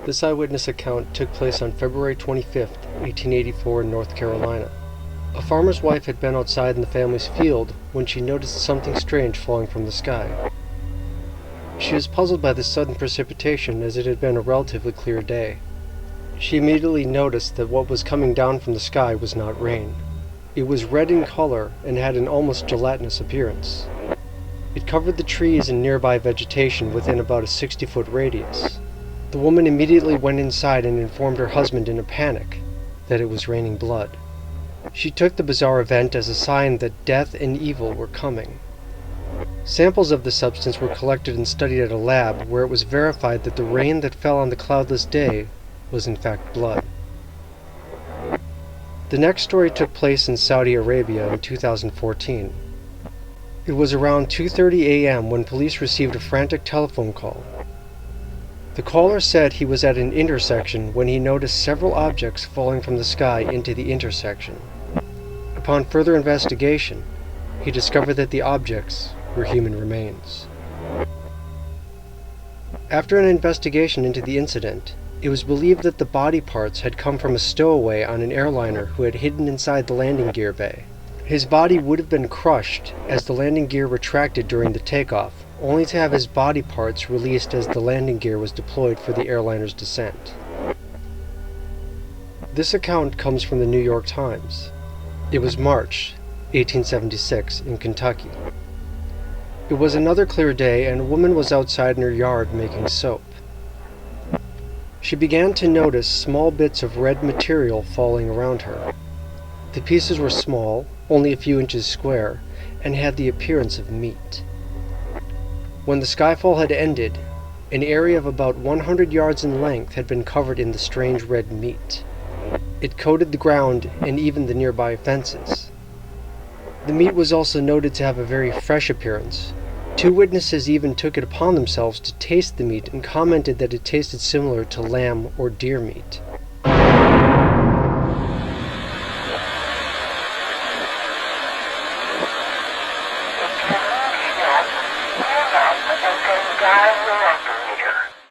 This eyewitness account took place on February 25, 1884 in North Carolina. A farmer's wife had been outside in the family's field when she noticed something strange falling from the sky. She was puzzled by the sudden precipitation, as it had been a relatively clear day. She immediately noticed that what was coming down from the sky was not rain. It was red in color and had an almost gelatinous appearance. It covered the trees and nearby vegetation within about a 60-foot radius. The woman immediately went inside and informed her husband in a panic that it was raining blood. She took the bizarre event as a sign that death and evil were coming. Samples of the substance were collected and studied at a lab, where it was verified that the rain that fell on the cloudless day was in fact blood. The next story took place in Saudi Arabia in 2014. It was around 2:30 a.m. when police received a frantic telephone call. The caller said he was at an intersection when he noticed several objects falling from the sky into the intersection. Upon further investigation, he discovered that the objects were human remains. After an investigation into the incident, it was believed that the body parts had come from a stowaway on an airliner who had hidden inside the landing gear bay. His body would have been crushed as the landing gear retracted during the takeoff, only to have his body parts released as the landing gear was deployed for the airliner's descent. This account comes from the New York Times. It was March 1876 in Kentucky. It was another clear day, and a woman was outside in her yard making soap. She began to notice small bits of red material falling around her. The pieces were small, only a few inches square, and had the appearance of meat. When the skyfall had ended, an area of about 100 yards in length had been covered in the strange red meat. It coated the ground and even the nearby fences. The meat was also noted to have a very fresh appearance. Two witnesses even took it upon themselves to taste the meat and commented that it tasted similar to lamb or deer meat.